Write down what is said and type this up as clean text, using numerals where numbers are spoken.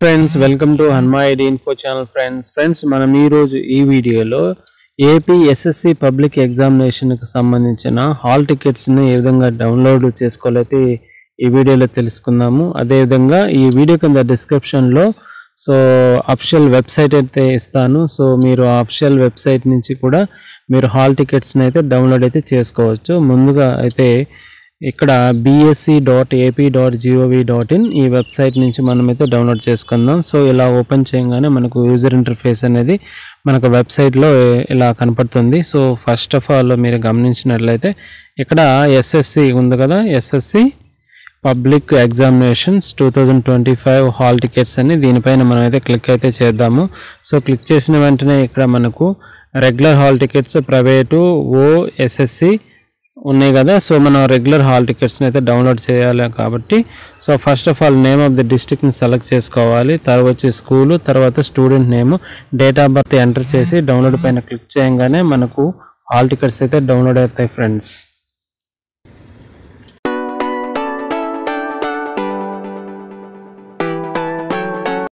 Friends welcome to హన్మాయిడ్ info channel. Friends మనం ఈరోజు ఈ వీడియోలో ఏపీ ఎస్ఎస్సి పబ్లిక్ ఎగ్జామినేషన్కి సంబంధించిన హాల్ టికెట్స్ని ఏ విధంగా డౌన్లోడ్ చేసుకోవాలైతే ఈ వీడియోలో తెలుసుకుందాము. అదేవిధంగా ఈ వీడియో కింద డిస్క్రిప్షన్లో అఫిషియల్ వెబ్సైట్ అయితే ఇస్తాను. మీరు అఫిషియల్ వెబ్సైట్ నుంచి కూడా మీరు హాల్ టికెట్స్ని అయితే డౌన్లోడ్ అయితే చేసుకోవచ్చు. ముందుగా అయితే ఇక్కడ bsc.ap.gov.in ఈ వెబ్సైట్ నుంచి మనమైతే డౌన్లోడ్ చేసుకుందాం. ఇలా ఓపెన్ చేయగానే మనకు యూజర్ ఇంటర్ఫేస్ అనేది మనకు వెబ్సైట్లో ఇలా కనపడుతుంది. ఫస్ట్ ఆఫ్ ఆల్ మీరు గమనించినట్లయితే ఇక్కడ ఎస్ఎస్సి ఉంది కదా, SSC public examinations 2025 hall tickets అని దీనిపైన మనం అయితే క్లిక్ అయితే చేద్దాము. క్లిక్ చేసిన వెంటనే ఇక్కడ మనకు regular hall tickets, private, SSC ఉన్నాయి కదా. మనం రెగ్యులర్ హాల్ టికెట్స్ని అయితే డౌన్లోడ్ చేయాలి కాబట్టి first of all name of the డిస్ట్రిక్ట్ని సెలెక్ట్ చేసుకోవాలి. తర్వాత వచ్చి స్కూలు, తర్వాత student name, date of birth enter చేసి డౌన్లోడ్ పైన క్లిక్ చేయగానే మనకు హాల్ టికెట్స్ అయితే డౌన్లోడ్ అవుతాయి ఫ్రెండ్స్.